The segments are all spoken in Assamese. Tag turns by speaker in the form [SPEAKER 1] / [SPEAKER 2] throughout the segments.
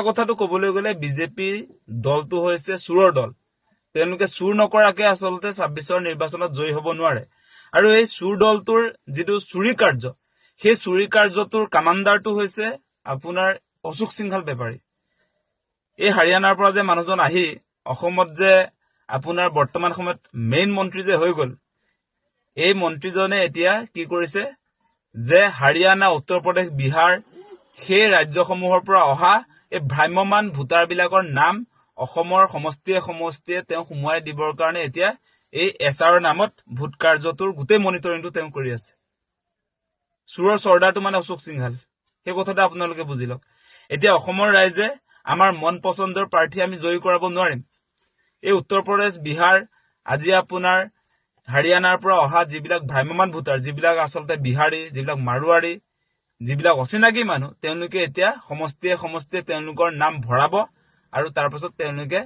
[SPEAKER 1] কথাটো কবলৈ গ'লে বিজেপি দলটো হৈছে চুৰৰ দল। তেওঁলোকে চুৰ নকৰাকে আচলতে ২৬ৰ নিৰ্বাচনত জয়ী হ'ব নোৱাৰে। আৰু এই চুৰ দলটোৰ যিটো চুৰি কাৰ্য, সেই চুৰি কাৰ্যটোৰ কামাণ্ডাৰটো হৈছে আপোনাৰ অশোক সিংঘাল বেপাৰী। এই হাৰিয়ানাৰ পৰা যে মানুহজন আহি অসমত যে আপোনাৰ বৰ্তমান সময়ত মেইন মন্ত্ৰী যে হৈ গ'ল, এই মন্ত্ৰীজনে এতিয়া কি কৰিছে যে হাৰিয়ানা, উত্তৰ প্ৰদেশ, বিহাৰ সেই ৰাজ্যসমূহৰ পৰা অহা এই ভ্ৰাম্যমান ভোটাৰবিলাকৰ নাম অসমৰ সমষ্টিয়ে সমষ্টিয়ে তেওঁ সুমুৱাই দিবৰ কাৰণে এতিয়া এই এছআৰৰ নামত ভোট কাৰ্যটোৰ গোটেই মনিটৰিংটো তেওঁ কৰি আছে। চুৰৰ চৰ্দাৰটো মানে অশোক সিংঘাল। সেই কথাটো আপোনালোকে বুজি লওক। এতিয়া অসমৰ ৰাইজে আমাৰ মন পচন্দৰ প্ৰাৰ্থী আমি জয়ী কৰাব নোৱাৰিম। এই উত্তৰ প্ৰদেশ, বিহাৰ, আজি আপোনাৰ হাৰিয়ানাৰ পৰা অহা যিবিলাক ভ্ৰাম্যমান ভোটাৰ, যিবিলাক আচলতে বিহাৰী, যিবিলাক মাৰোৱাৰী, যিবিলাক অচিনাকি মানুহ, তেওঁলোকে এতিয়া সমষ্টিয়ে সমষ্টিয়ে তেওঁলোকৰ নাম ভৰাব আৰু তাৰ পাছত তেওঁলোকে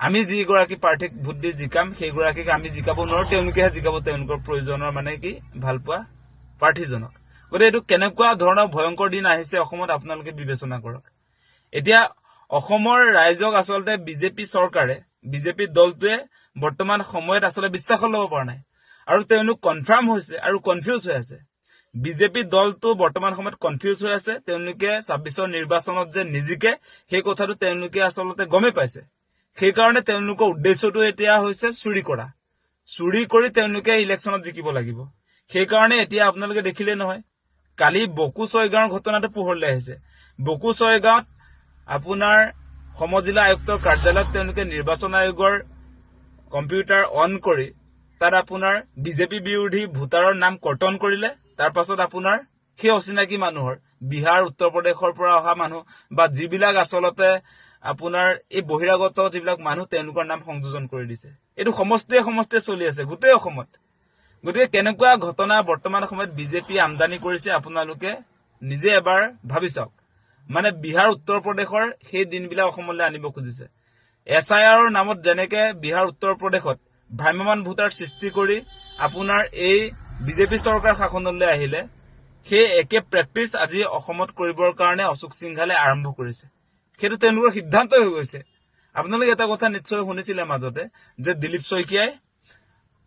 [SPEAKER 1] আমি যিগৰাকী প্ৰাৰ্থীক ভোট দি জিকাম সেইগৰাকীক আমি জিকাব নোৱাৰো, তেওঁলোকেহে জিকাব তেওঁলোকৰ প্ৰয়োজনৰ মানে কি ভালপোৱা প্ৰাৰ্থীজনক। গতিকে এইটো কেনেকুৱা ধৰণৰ ভয়ংকৰ দিন আহিছে অসমত আপোনালোকে বিবেচনা কৰক। এতিয়া অসমৰ ৰাইজক আচলতে বিজেপি চৰকাৰে, বিজেপি দলটোৱে বৰ্তমান সময়ত আচলতে বিশ্বাসত ল'ব পৰা নাই আৰু তেওঁলোক কনফাৰ্ম হৈছে আৰু কনফিউজ হৈ আছে। বিজেপি দলটো বৰ্তমান সময়ত কনফিউজ হৈ আছে। তেওঁলোকে ২৬ৰ নিৰ্বাচনত যে নিজিকে সেই কথাটো তেওঁলোকে আচলতে গমেই পাইছে। সেইকাৰণে তেওঁলোকৰ উদ্দেশ্যটো এতিয়া হৈছে চুৰি কৰা। চুৰি কৰি তেওঁলোকে ইলেকশ্যনত জিকিব লাগিব। সেইকাৰণে এতিয়া আপোনালোকে দেখিলে নহয়, কালি বকু ছয়গাঁৱৰ ঘটনাটো পোহৰলৈ আহিছে। বকু ছয়গাঁৱত আপোনাৰ সমজিলা আয়ুক্তৰ কাৰ্যালয়ত তেওঁলোকে নিৰ্বাচন আয়োগৰ কম্পিউটাৰ অন কৰি তাত আপোনাৰ বিজেপি বিৰোধী ভোটাৰৰ নাম কৰ্তন কৰিলে। তাৰ পাছত আপোনাৰ সেই অচিনাকি মানুহৰ বিহাৰ, উত্তৰ প্ৰদেশৰ পৰা অহা মানুহ বা যিবিলাক আচলতে আপোনাৰ এই বহিৰাগত যিবিলাক মানুহ তেওঁলোকৰ নাম সংযোজন কৰি দিছে। এইটো সমষ্টিয়ে সমষ্টিয়ে চলি আছে গোটেই অসমত। গতিকে কেনেকুৱা ঘটনা বৰ্তমান সময়ত বিজেপি আমদানি কৰিছে আপোনালোকে নিজে এবাৰ ভাবি চাওক। মানে বিহাৰ, উত্তৰ প্ৰদেশৰ সেই দিনবিলাক অসমলৈ আনিব খুজিছে। SIRৰ নামত যেনেকে বিহাৰ, উত্তৰ প্ৰদেশত ভ্ৰাম্যমান ভোটাৰ সৃষ্টি কৰি আপোনাৰ এই বিজেপি চৰকাৰ শাসনলৈ আহিলে, সেই একে প্ৰেক্টিচ আজি অসমত কৰিবৰ কাৰণে অশোক সিংঘালে আৰম্ভ কৰিছে। সেইটো তেওঁলোকৰ সিদ্ধান্ত হৈ গৈছে। আপোনালোকে এটা কথা নিশ্চয় শুনিছিলে মাজতে যে দিলীপ শইকীয়াই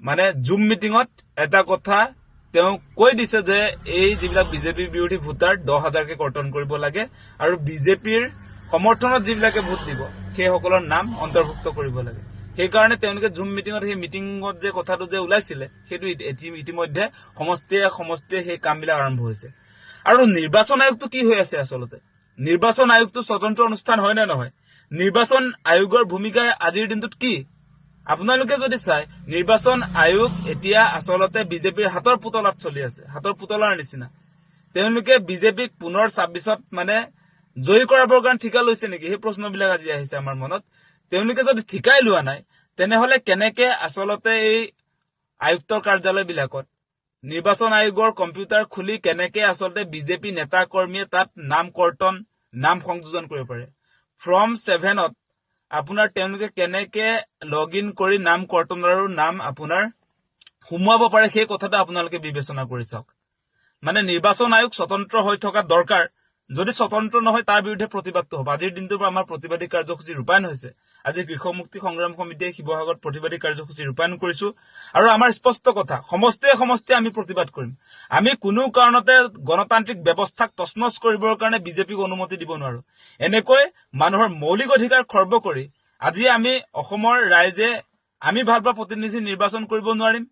[SPEAKER 1] মানে জুম মিটিঙত এটা কথা তেওঁ কৈ দিছে যে এই যিবিলাক বিজেপি বিৰোধী ভোটাৰ ১০,০০০কে কৰ্তন কৰিব লাগে আৰু বিজেপিৰ সমৰ্থনত যিবিলাকে ভোট দিব সেইসকলৰ নাম অন্তৰ্ভুক্ত কৰিব লাগে। সেইকাৰণে তেওঁলোকে জুম মিটিঙত সেই মিটিঙত যে কথাটো যে ওলাইছিলে সেইটো ইতিমধ্যে সমষ্টিয়ে সমষ্টিয়ে সেই কামবিলাক আৰম্ভ হৈছে। আৰু নিৰ্বাচন আয়োগটো কি হৈ আছে আচলতে? নিৰ্বাচন আয়োগটো স্বতন্ত্ৰ অনুষ্ঠান হয় নে নহয়? নিৰ্বাচন আয়োগৰ ভূমিকা আজিৰ দিনটোত কি? আপোনালোকে যদি চাই, নিৰ্বাচন আয়োগ এতিয়া আচলতে বিজেপিৰ হাতৰ পুতলাত চলি আছে, হাতৰ পুতলাৰ নিচিনা। তেওঁলোকে বিজেপিক পুনৰ ২৬ত মানে জয়ী কৰাবৰ কাৰণে ঠিকা লৈছে নেকি? সেই প্ৰশ্নবিলাক আজি আহিছে আমাৰ মনত। তেওঁলোকে যদি ঠিকাই লোৱা নাই, তেনেহলে কেনেকে আচলতে এই আয়ুক্তৰ কাৰ্যালয়বিলাকত নিৰ্বাচন আয়োগৰ কম্পিউটাৰ খুলি কেনেকে আচলতে বিজেপি নেতা কৰ্মীয়ে তাত নাম কৰ্তন, নাম সংযোজন কৰিব পাৰে? ফৰ্ম 7ত আপোনাৰ তেওঁলোকে কেনেকে লগ ইন কৰি নাম কৰ্তন আৰু নাম আপোনাৰ সুমুৱাব পাৰে সেই কথাটো আপোনালোকে বিবেচনা কৰি চাওক। মানে নিৰ্বাচন আয়োগ স্বতন্ত্ৰ হৈ থকা দৰকাৰ। যদি স্বতন্ত্ৰ নহয় তাৰ বিৰুদ্ধে প্ৰতিবাদটো হ'ব। আজিৰ দিনটোৰ পৰা আমাৰ প্ৰতিবাদী কাৰ্যসূচী ৰূপায়ণ হৈছে। আজি কৃষক মুক্তি সংগ্ৰাম সমিতিয়ে শিৱসাগৰত প্ৰতিবাদী কাৰ্যসূচী ৰূপায়ণ কৰিছো আৰু আমাৰ স্পষ্ট কথা, সমষ্টিয়ে সমষ্টিয়ে আমি প্ৰতিবাদ কৰিম। আমি কোনো কাৰণতে গণতান্ত্ৰিক ব্যৱস্থাক তছনছ কৰিবৰ কাৰণে বিজেপিক অনুমতি দিব নোৱাৰো। এনেকৈ মানুহৰ মৌলিক অধিকাৰ খৰ্ব কৰি আজি আমি অসমৰ ৰাইজে আমি ভালপোৱা প্ৰতিনিধি নিৰ্বাচন কৰিব নোৱাৰিম।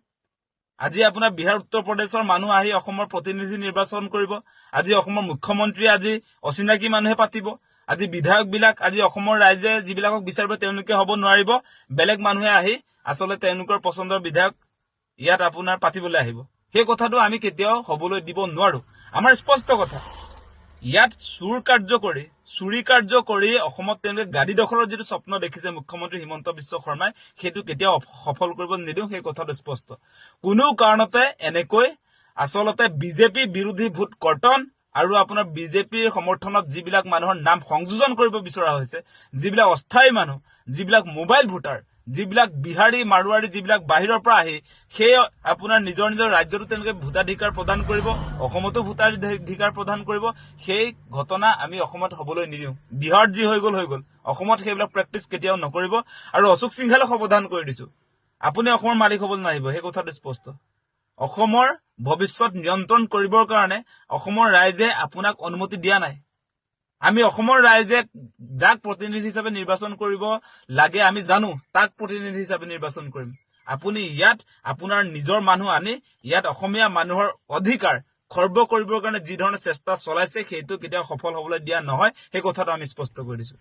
[SPEAKER 1] আজি আপোনাৰ বিহাৰ, উত্তৰ প্ৰদেশৰ মানুহ আহি অসমৰ প্ৰতিনিধি নিৰ্বাচন কৰিব। আজি অসমৰ মুখ্যমন্ত্ৰী আজি অচিনাকি মানুহে পাতিব। আজি বিধায়ক বিলাক আজি অসমৰ ৰাইজে যিবিলাকক বিচাৰিব তেওঁলোকে হ'ব নোৱাৰিব। বেলেগ মানুহে আহি আচলতে তেওঁলোকৰ পচন্দৰ বিধায়ক ইয়াত আপোনাৰ পাতিবলৈ আহিব। সেই কথাটো আমি কেতিয়াও হ'বলৈ দিব নোৱাৰো। আমাৰ স্পষ্ট কথা, ইয়াত চুৰি কাৰ্য কৰি অসমত তেওঁলোকে গাদী দখলৰ যিটো স্বপ্ন দেখিছে মুখ্যমন্ত্ৰী হিমন্ত বিশ্ব শৰ্মাই, সেইটো কেতিয়াও সফল কৰিব নিদিওঁ। সেই কথাটো স্পষ্ট। কোনো কাৰণতে এনেকৈ আচলতে বিজেপি বিৰোধী ভোট কৰ্তন আৰু আপোনাৰ বিজেপিৰ সমৰ্থনত যিবিলাক মানুহৰ নাম সংযোজন কৰিব বিচৰা হৈছে, যিবিলাক অস্থায়ী মানুহ, যিবিলাক মোবাইল ভোটাৰ, যিবিলাক বিহাৰী মাৰোৱাৰী যিবিলাক বাহিৰৰ পৰা আহি সেই আপোনাৰ নিজৰ নিজৰ ৰাজ্যতো তেওঁলোকে ভোটাধিকাৰ প্ৰদান কৰিব, অসমতো ভোটাধিকাৰ প্ৰদান কৰিব। সেই ঘটনা আমি অসমত হবলৈ নিদিওঁ। বিহাৰত যি হৈ গল অসমত সেইবিলাক প্ৰেক্টিচ কেতিয়াও নকৰিব। আৰু অশোক সিংহালক সাৱধান কৰি দিছো, আপুনি অসমৰ মালিক হবলৈ নাহিব, সেই কথাটো স্পষ্ট। অসমৰ ভৱিষ্যত নিয়ন্ত্ৰণ কৰিবৰ কাৰণে অসমৰ ৰাইজে আপোনাক অনুমতি দিয়া নাই। আমি অসমৰ ৰাইজে যাক প্ৰতিনিধি হিচাপে নিৰ্বাচন কৰিব লাগে আমি জানো, তাক প্ৰতিনিধি হিচাপে নিৰ্বাচন কৰিম। আপুনি ইয়াত আপোনাৰ নিজৰ মানুহ আনি ইয়াত অসমীয়া মানুহৰ অধিকাৰ খৰ্ব কৰিবৰ কাৰণে যি ধৰণে চেষ্টা চলাইছে সেইটো কেতিয়াও সফল হবলৈ দিয়া নহয়, সেই কথাটো আমি স্পষ্ট কৰি দিছো।